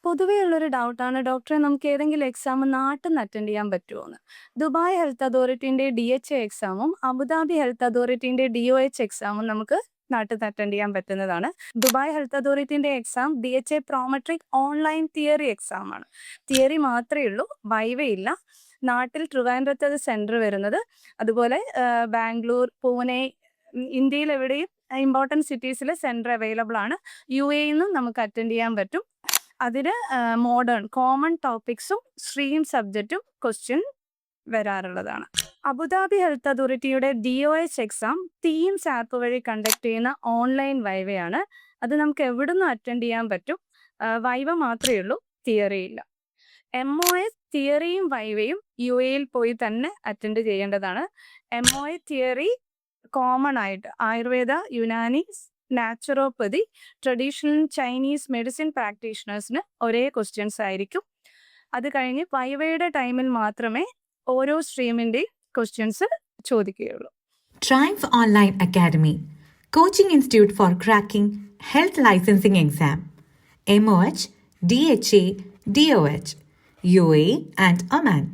പൊതുവെയുള്ളൊരു ഡൗട്ടാണ് ഡോക്ടറെ നമുക്ക് ഏതെങ്കിലും എക്സാം നാട്ടിൽ നിന്ന് അറ്റൻഡ് ചെയ്യാൻ പറ്റുമോന്ന്. ദുബായ് ഹെൽത്ത് അതോറിറ്റിന്റെ DHA എക്സാമും അബുദാബി ഹെൽത്ത് അതോറിറ്റിന്റെ DOH എക്സാമും നമുക്ക് നാട്ടിൽ നിന്ന് അറ്റൻഡ് ചെയ്യാൻ പറ്റുന്നതാണ്. ദുബായ് ഹെൽത്ത് അതോറിറ്റിന്റെ exam DHA Prometric online theory exam ആണ്. തിയറി മാത്രമേ ഉള്ളൂ, വൈവയില്ല. നാട്ടിൽ ട്രിവാൻഡ്രത്ത് അത് സെന്റർ വരുന്നത്. അതുപോലെ ബാംഗ്ലൂർ, പൂനെ, ഇന്ത്യയിൽ എവിടെയും ഇമ്പോർട്ടൻറ്റ് സിറ്റീസിൽ സെന്റർ അവൈലബിൾ ആണ്. UAE നിന്നും നമുക്ക് അറ്റൻഡ് ചെയ്യാൻ പറ്റും. അതിന് മോഡേൺ കോമൺ ടോപ്പിക്സും സ്ട്രീം സബ്ജക്റ്റും ക്വസ്റ്റ്യൻ വരാറുള്ളതാണ്. അബുദാബി ഹെൽത്ത് അതോറിറ്റിയുടെ DOH എക്സാം ടീംസ് ആപ്പ് വഴി കണ്ടക്ട് ചെയ്യുന്ന ഓൺലൈൻ വൈവയാണ്. അത് നമുക്ക് എവിടുന്നും അറ്റൻഡ് ചെയ്യാൻ പറ്റും. വൈവ മാത്രമേ ഉള്ളൂ, തിയറി ഇല്ല. MOA തിയറിയും വൈവയും UAE പോയി തന്നെ അറ്റൻഡ് ചെയ്യേണ്ടതാണ്. MOA തിയറി കോമൺ ആയിട്ട് Ayurveda, Unani, naturopathy, traditional Chinese medicine പ്രാക്ടീഷണേഴ്സിന് ഒരേ ക്വസ്റ്റ്യൻസ് ആയിരിക്കും. അത് കഴിഞ്ഞ് വൈവയുടെ ടൈമിൽ മാത്രമേ ഓരോ സ്ട്രീമിൻ്റെയും ക്വസ്റ്റ്യൻസ് ചോദിക്കുകയുള്ളൂ. Triumph Online Academy, Coaching Institute for Cracking Health Licensing Exam, MOH, DHA, DOH, UAE and Oman.